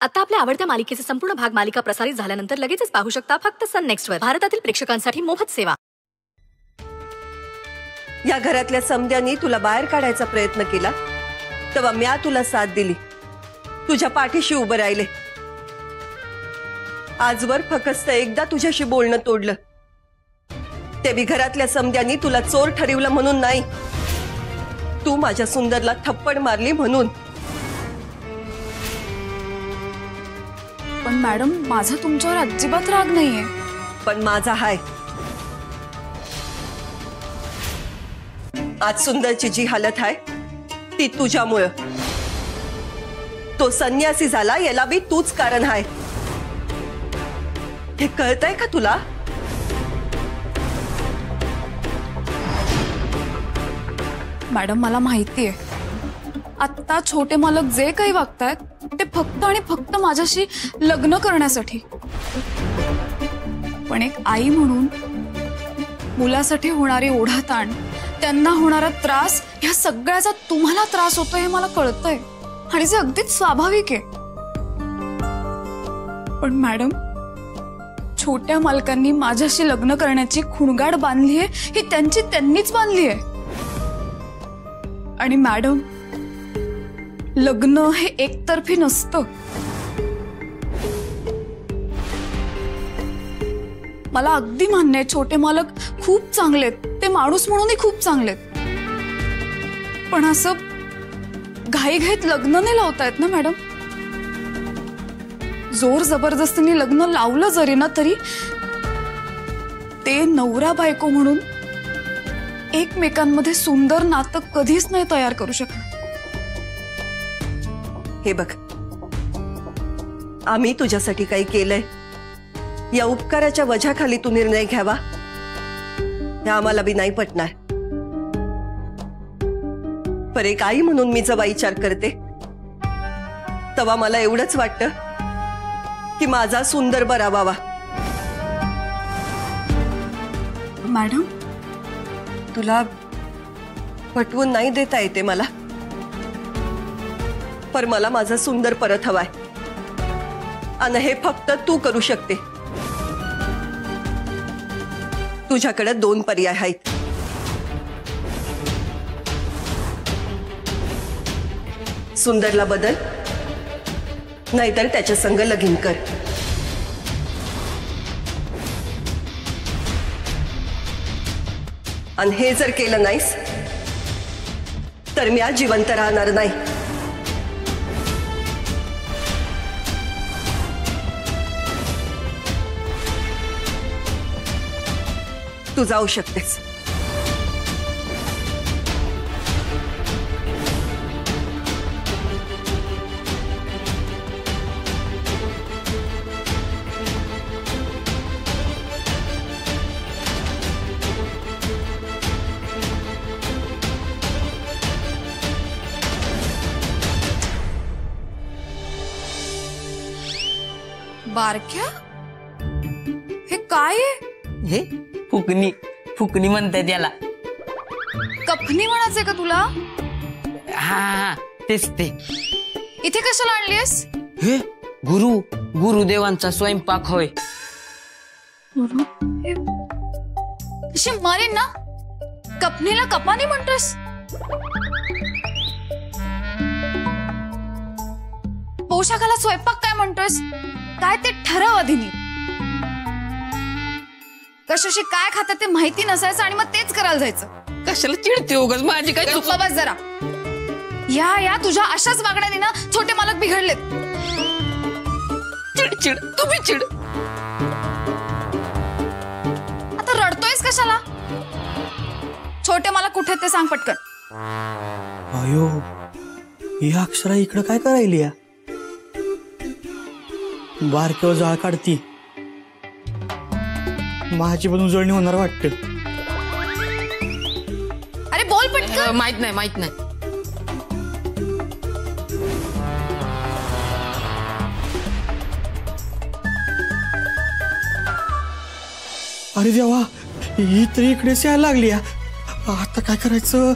आता आपल्या आवडत्या मालिकेचे संपूर्ण भाग मालिका प्रसारित झाल्यानंतर लगेचच पाहू शकता फक्त सन नेक्स्ट वर. भारतातील प्रेक्षकांसाठी मोफत सेवा. या घरातल्या समद्यांनी तुला बाहेर काढायचा प्रयत्न केला तेव्हा म्या तुला साथ दिली, तुझ्या पाठीशी उभं राहिले. आजवर फक्त एकदा तुझ्याशी बोलणं तोडलं, ते बी घरातल्या समद्यांनी तुला चोर ठरवलं म्हणून नाही, तू माझ्या सुंदरला थप्पड मारली म्हणून. पण मॅडम माझा तुमच्यावर अजिबात राग नाहीये. पण माझा हाय. आज सुंदरची जी हालत आहे ती तुझ्यामुळे. तो संन्यासी झाला याला बी तूच कारण आहे. हे कळतंय का तुला? मॅडम मला माहितीये आता छोटे मालक जे काही वागतायत ते फक्त आणि फक्त माझ्याशी लग्न करण्यासाठी. पण एक आई म्हणून मुलासाठी होणारी ओढाताण, त्यांना होणारा त्रास, ह्या सगळ्याचा तुम्हाला त्रास होतोय हे मला कळतंय आणि जे अगदीच स्वाभाविक आहे. पण मॅडम छोट्या मालकांनी माझ्याशी लग्न करण्याची खुणगाड बांधलीये ही त्यांनीच बांधलीये. आणि मॅडम लग्न हे एकतर्फी नसतं. मला अगदी मान्य आहे छोटे मालक खूप चांगलेत, ते माणूस म्हणूनही खूप चांगलेत. पण असं घाईघाईत लग्न नाही लावतायत ना मॅडम. जोर जबरदस्तीने लग्न लावलं जरी ना तरी ते नवरा बायको म्हणून एकमेकांमध्ये सुंदर नातं कधीच नाही तयार करू शकत. हे बघ, आम्ही तुझ्यासाठी काही केलंय या उपकाराच्या वजाखाली तू निर्णय घ्यावा हे आम्हाला बी नाही पटणार. पर एक आई म्हणून मी जेव्हा विचार करते तेव्हा मला एवढंच वाटतं की माझा सुंदर बरा व्हावा. मॅडम तुला पटवून नाही देता येते मला, पर मला माझा सुंदर परत हवाय आणि हे फक्त तू करू शकते. तुझ्याकडे दोन पर्याय आहेत. सुंदरला बदल नाहीतर त्याच्या संग लगीन कर. आणि हे जर केलं नाहीस तर मी आज जिवंत राहणार नाही. तू जाऊ शकतेस. बारक्या हे काय आहे? हे फुकणी फुकणी म्हणतात त्याला. कफनी म्हणायचंय का तुला? हा तेच ते. इथे कशाला आणलीस? हे गुरुदेवांचा स्वयंपाक होय. अशी मारेन ना. कफनीला कपानी म्हणतोस? पोशाखाला स्वयंपाक काय म्हणतोस? काय ते ठरव आधीनी. कशाशी काय खातात ते माहिती नसायचं आणि मग तेच करायला जायचं. कशाला चिडते उगाच? माझी काय चूक? बस जरा. या तुझ्या अशाच वागण्याने ना छोटे मालक बिघडलेत. चिड तुम्ही चिड. आता रडतोयस कशाला? छोटे मालक कुठे ते सांग पटकन. अयो ही अक्षरा इकडं काय करायली या? बारक्यावर जाळ काढती. माझी पण उजळणी होणार वाटतं. अरे बोल पटकन. माहित नाही. अरे देवा, ही तरी इकडेच यायला लागली. आता काय करायचं?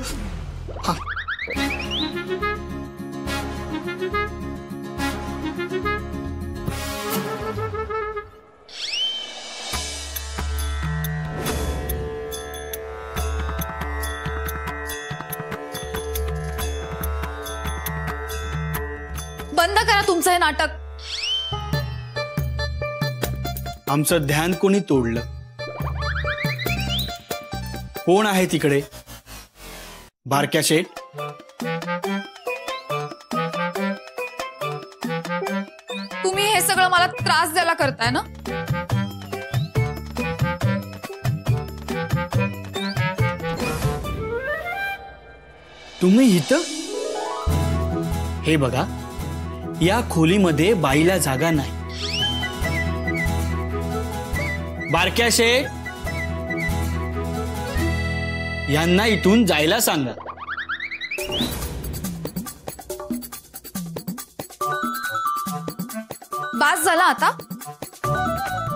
तुमचं हे नाटक? आमचं ध्यान कोणी तोडलं? कोण आहे तिकडे? बारक्या शेठ? तुम्ही हे सगळं मला त्रास द्यायला करताय ना? तुम्ही इथं? हे बघा, या खोलीमध्ये बाईला जागा नाही. बारक्या शेठ, यांना इथून जायला सांगा. बास झाला आता.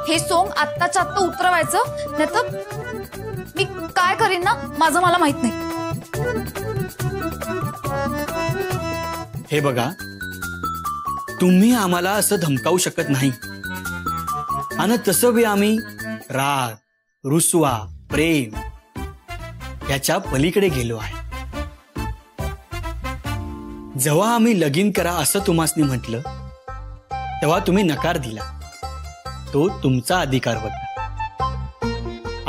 हे सोंग आत्ताच्या आत्ता उतरवायचं, नाहीतर मी काय करीन ना माझं मला माहित नाही. हे बघा, तुम्ही आम्हाला असं धमकावू शकत नाही. आणि तसं बी आम्ही राग, रुसवा, प्रेम याच्या पलीकडे गेलो आहे. जेव्हा आम्ही लगीन करा असं तुम्हासनी म्हटलं, तेव्हा तुम्ही नकार दिला. तो तुमचा अधिकार होता.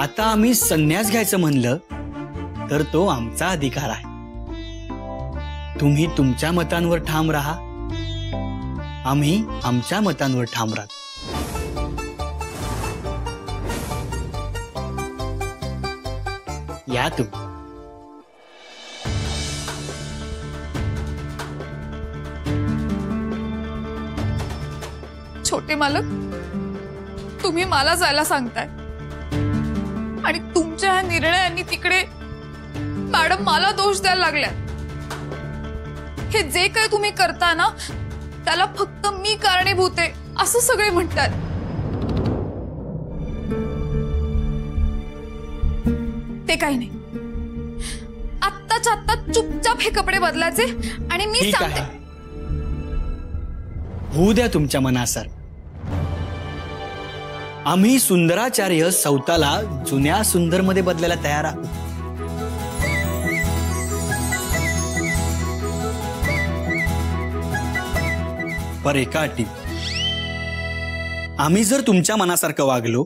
आता आम्ही संन्यास घ्यायचं म्हणलं तर तो आमचा अधिकार आहे. तुम्ही तुमच्या मतांवर ठाम राहा, आम्ही आमच्या मतांवर ठाम राहतो. या तुम्ही. छोटे मालक, तुम्ही मला जायला सांगताय आणि तुमच्या ह्या निर्णयांनी तिकडे मॅडम मला दोष द्यायला लागल्या. हे जे काही तुम्ही करता ना त्याला फक्त मी कारणीभूत आहे असं सगळे म्हणतात. ते काही नाही. आत्ताच्या आत्ता चुपचाप हे कपडे बदलायचे आणि मी ठीक सांगते. आहे, होऊ द्या तुमच्या मनासार. आम्ही सुंदराचार्य सौताला जुन्या सुंदर मध्ये बदलायला तयार आहोत. पर एका अटी, आम्ही जर तुमच्या मनासारखं वागलो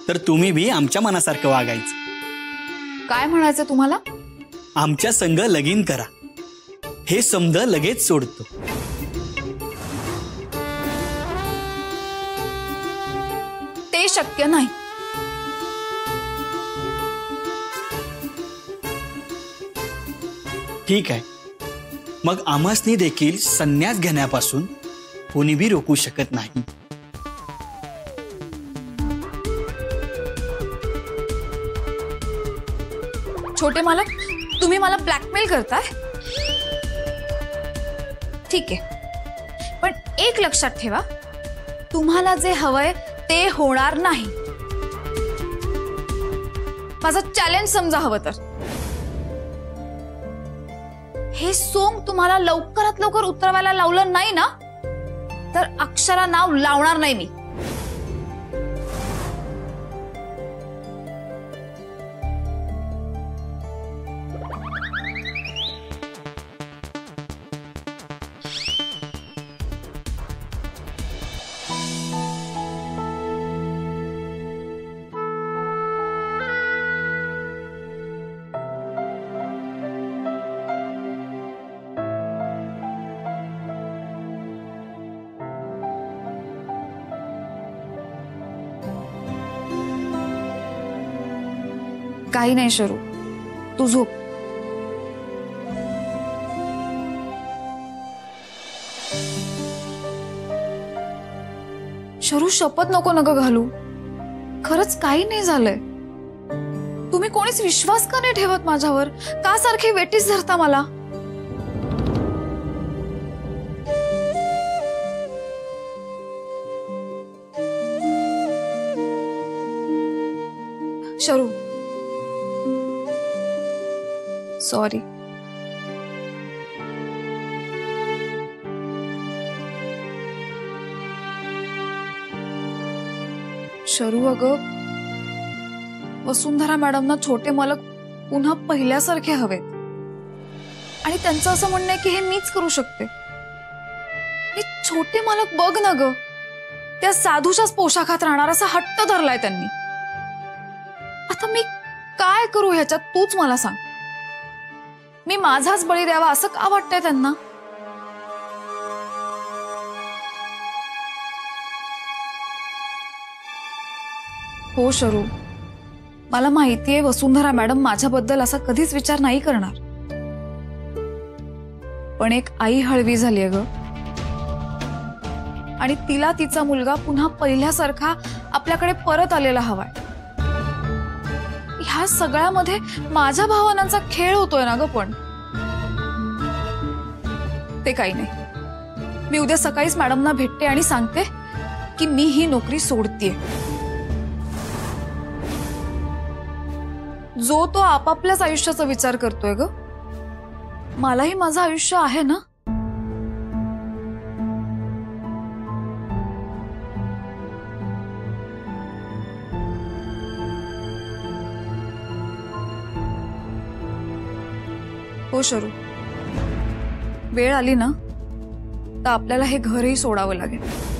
तर तुम्ही बी आमच्या मनासारखं वागायचं. काय म्हणायचं तुम्हाला? आमच्या संग लगीन करा. हे समज लगेच सोडतो. ते शक्य नाही. ठीक आहे, मग आम्हासनी देखील संन्यास घेण्यापासून कोणी बी रोखू शकत नाही. छोटे मालक, तुम्ही मला ब्लॅकमेल करताय? ठीक आहे, पण एक लक्षात ठेवा, तुम्हाला जे हवंय ते होणार नाही. माझं चॅलेंज समजा हवं तर. हे सोंग तुम्हाला लवकरात लवकर उतरवायला लावलं नाही ना तर अक्षरा नाव लावणार नाही मी. काही नाही शरू, तू झोप. शरू, शपथ नको नका घालू. खरंच काही नाही झालंय. तुम्ही कोणीच विश्वास का नाही ठेवत माझ्यावर? का सारखे वेटीस धरता मला? शरू, सॉरी. शरू, अगं वसुंधरा मॅडमना छोटे मालक पुन्हा पहिल्यासारखे हवेत आणि त्यांचं असं म्हणणं आहे की हे मीच करू शकते. मी छोटे मालक बघ ना ग, त्या साधूच्याच पोशाखात राहणार असा हट्ट धरलाय त्यांनी. आता मी काय करू ह्याच्यात तूच मला सांग. मी माझाच बळी द्यावा असं का वाटतंय त्यांना? हो शरू, मला माहितीये वसुंधरा मॅडम माझ्याबद्दल असा कधीच विचार नाही करणार, पण एक आई हळवी झालीये ग, आणि तिला तिचा मुलगा पुन्हा पहिल्यासारखा आपल्याकडे परत आलेला हवाय. ह्या सगळ्यामध्ये माझ्या भावनांचा खेळ होतोय ना ग. पण ते काही नाही, मी उद्या सकाळीच मॅडमना भेटते आणि सांगते की मी ही नोकरी सोडतेय. जो तो आपापल्याच आयुष्याचा विचार करतोय ग, मलाही माझं आयुष्य आहे ना. हो शरू, वेळ आली ना तर आपल्याला हे घरही सोडावं लागेल.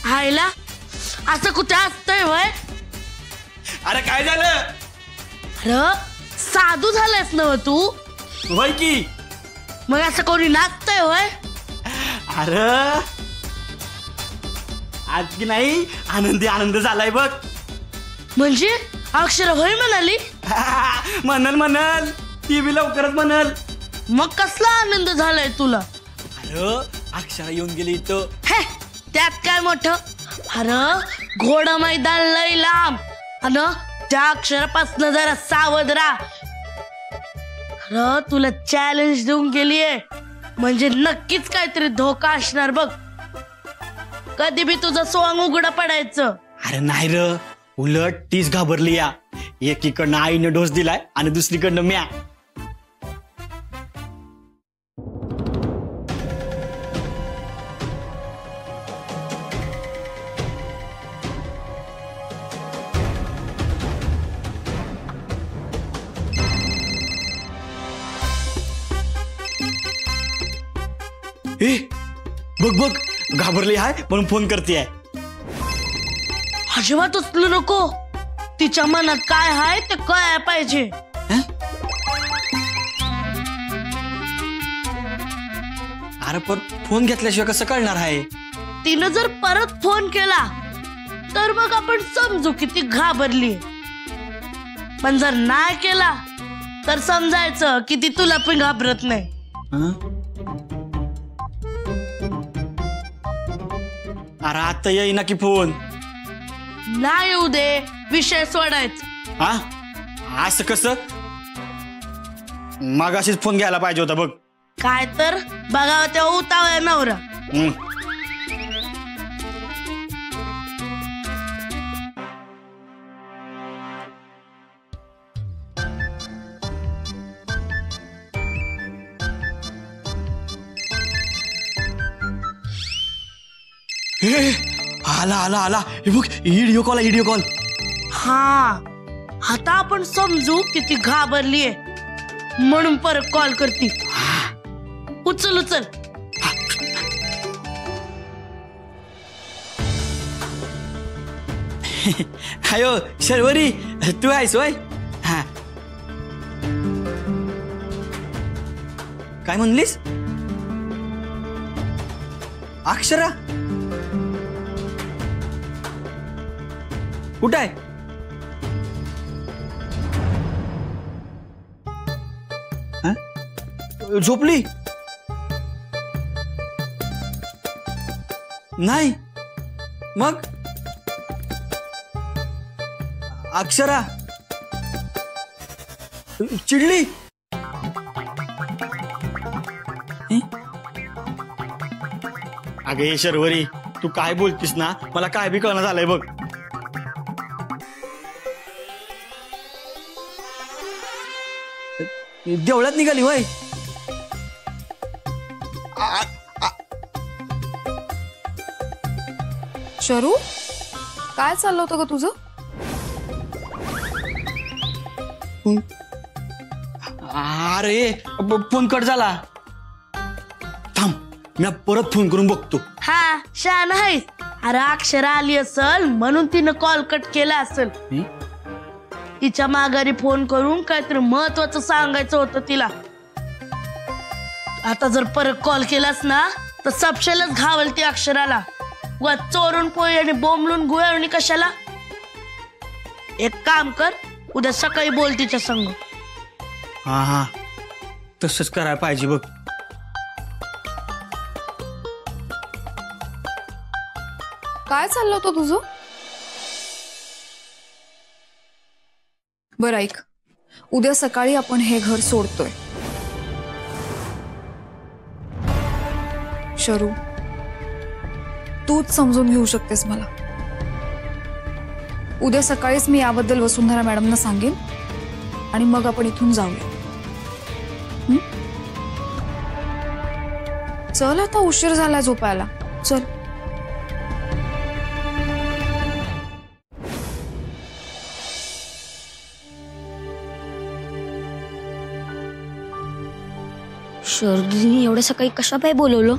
हायला असं कुठे असतंय वय? अरे काय झालं? अरे साधू झालायस ना तू? वय की. मग असं कोणी नाचतंय वय? अरे आज की नाही आनंदी आनंद झालाय बघ. म्हणजे अक्षर होय म्हणाली? म्हणल म्हणल, ती बी लवकरच म्हणल. मग कसला आनंद झालाय तुला? अरे अक्षरा येऊन गेली इथं. हे त्यात काय मोठं? अरे घोडा मैदान लय लांब, अन त्या अक्षरापासून जरा सावध राहा. अरे तुला चॅलेंज देऊन गेलीये म्हणजे नक्कीच काहीतरी धोका असणार बघ. कधी बी तुझं सोंग उघडं पडायचं. अरे नाही र, उलट तीच घाबरली या. एकीकडनं आईने डोस दिलाय आणि दुसरीकडनं म्या. ए बघ बघ, घाबरली आहे म्हणून फोन करते. अजिबात उचलू नको, तिच्या मनात काय आहे ते कळायला पाहिजे. अरे पण फोन घेतल्याशिवाय कसं कळणार आहे? तिनं जर परत फोन केला तर मग आपण समजू की ती घाबरली. पण जर नाही केला तर समजायचं की ती तुला पण घाबरत नाही. अरे आता येईना की फोन. नाही येऊ दे, विषय सोडायचा. हा असं कसं? मगाशीच फोन घ्यायला पाहिजे होता बघ. काय तर बघावं तेव्हा उतावळा नवरा. आला आला आला, हे बघ व्हिडिओ कॉल, व्हिडिओ कॉल. हा आता आपण समजू की ती घाबरलीये म्हणून परत कॉल करती. उचल उचल. हायो शर्वरी, तू आहेस होय? हा काय म्हणलीस? अक्षरा कुठं आहे? झोपली नाही? मग अक्षरा चिडली. अगे शर्वरी, तू काय बोलतीस ना, मला काय बी कळणं झालंय बघ. देवळात निघाली होय. शरू, काय चाललं होतं ग तुझं? अरे फोन कट झाला. थांब, मी परत फोन करून बघतो. हा शान आहे. अरे अक्षरा आली असल म्हणून तिनं कॉल कट केला असेल. तिच्या माघारी फोन करून काहीतरी महत्वाचं सांगायचं होतं तिला. आता जर परत कॉल केलास ना तर सपशेलच घावल ती अक्षराला. व चोरून पोळी आणि बोंबलून गुळवणी कशाला. एक काम कर, उद्या सकाळी बोल तिच्या संग. हा तसंच करायला पाहिजे बघ. काय चाललं होतं तुझं? बरं ऐक, उद्या सकाळी आपण हे घर सोडतोय. शरू, तूच समजून घेऊ शकतेस मला. उद्या सकाळीच मी याबद्दल वसुंधरा मॅडमना सांगेन आणि मग आपण इथून जाऊया. चल, आता उशीर झाला झोपायला. चल. शरदीने एवढ्या सकाळी कशा पाय बोलवलं?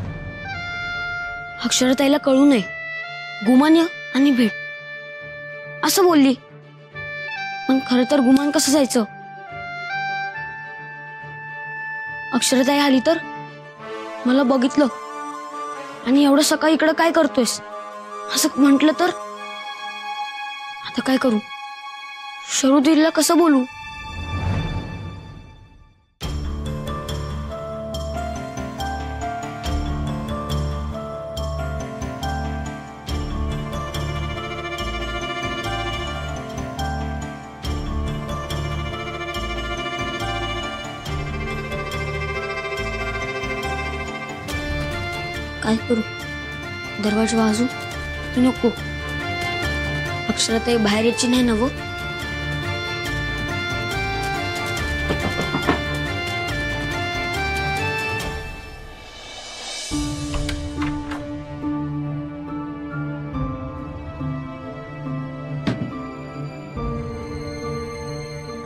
अक्षरताईला कळू नये. गुमान या आणि भेट असं बोलली. पण खरं तर गुमान कसं जायचं? अक्षरताई आली तर मला बघितलं आणि एवढं सकाळी इकडं काय करतोयस असं म्हटलं तर आता काय करू? शरुदीला कसं बोलू? काय करू? दरवाजा वाजू की नको? अक्षराताई बाहेर यायची नाही ना व?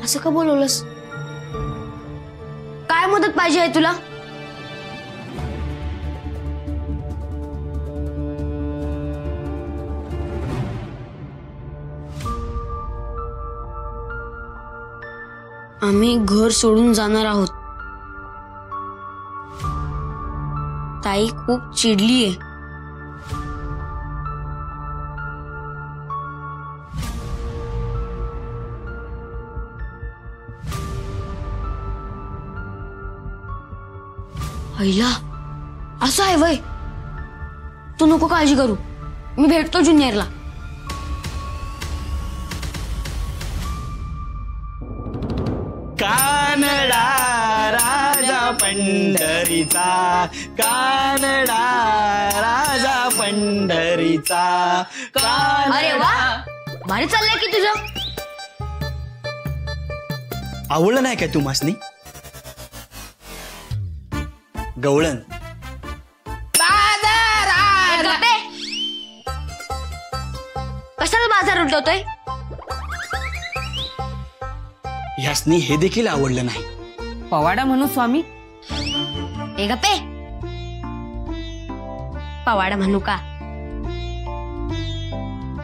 असं का बोलवलंस? काय मदत पाहिजे आहे तुला? आम्ही घर सोडून जाणार आहोत. ताई खूप चिडलीये. आईला असं आहे वय? तू नको काळजी करू, मी भेटतो ज्युनियरला. कानडा राजा पंढरीचा, कानडा राजा पंढरीचा. अरे वा, भारी चाललंय की तुझं. आवडलं नाही काय तुम्हासनी? गवळण कशाला बाजार उलटवतोय? ह्यासनी हे देखील आवडलं नाही. पवाडा म्हणू स्वामी. ए गप्पे, पवाडा म्हणू का?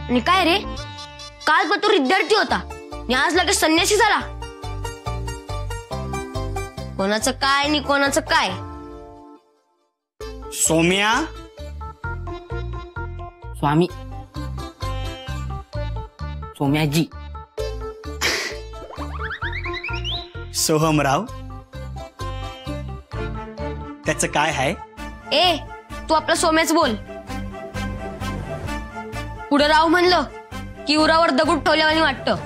आणि काय रे, काल पण तो विद्यार्थी होता आणि आज लगेच संन्यासी झाला. कोणाचं काय आणि कोणाचं काय? सोम्या, स्वामी सोम्याजी. सोहमराव, त्याचं काय आहे? ए, तू आपलं सोम्याच बोल. पुढे राव म्हणलं की उरावर दगड ठेवल्यावानी वाटतं.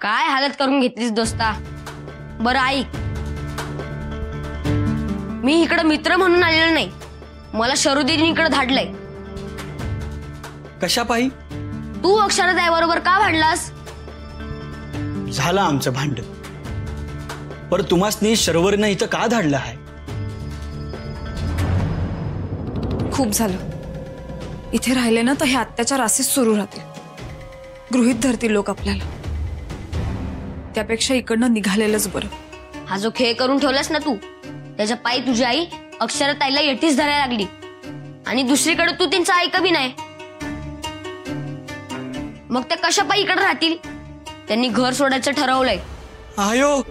काय हालत करून घेतलीस दोस्ता. बरं ऐक, मी इकडे मित्र म्हणून आलेलो नाही. मला शरुदीने इकडे धाडलंय. कशा पायी? तू अक्षराताईबरोबर का भांडलास? झालं आमचं भांड. पर तुम्हासनी शर्वरीनं इथं का धाडलं आहे? खूप झालं. इथे राहिले ना तर हे अत्याचार असेच सुरू राहतील. गृहीत धरतील लोक आपल्याला. त्यापेक्षा इकडनं निघालेलंच बरं. हा जो खेळ करून ठेवलास ना तू, त्याच्या पायी तुझी आई अक्षराताईला येटीस धरायला लागली. आणि दुसरीकडे तू त्यांचं ऐक बी नाही. मग त्या कशा पायी इकडे राहतील? त्यांनी घर सोडायचं ठरवलंय. आयो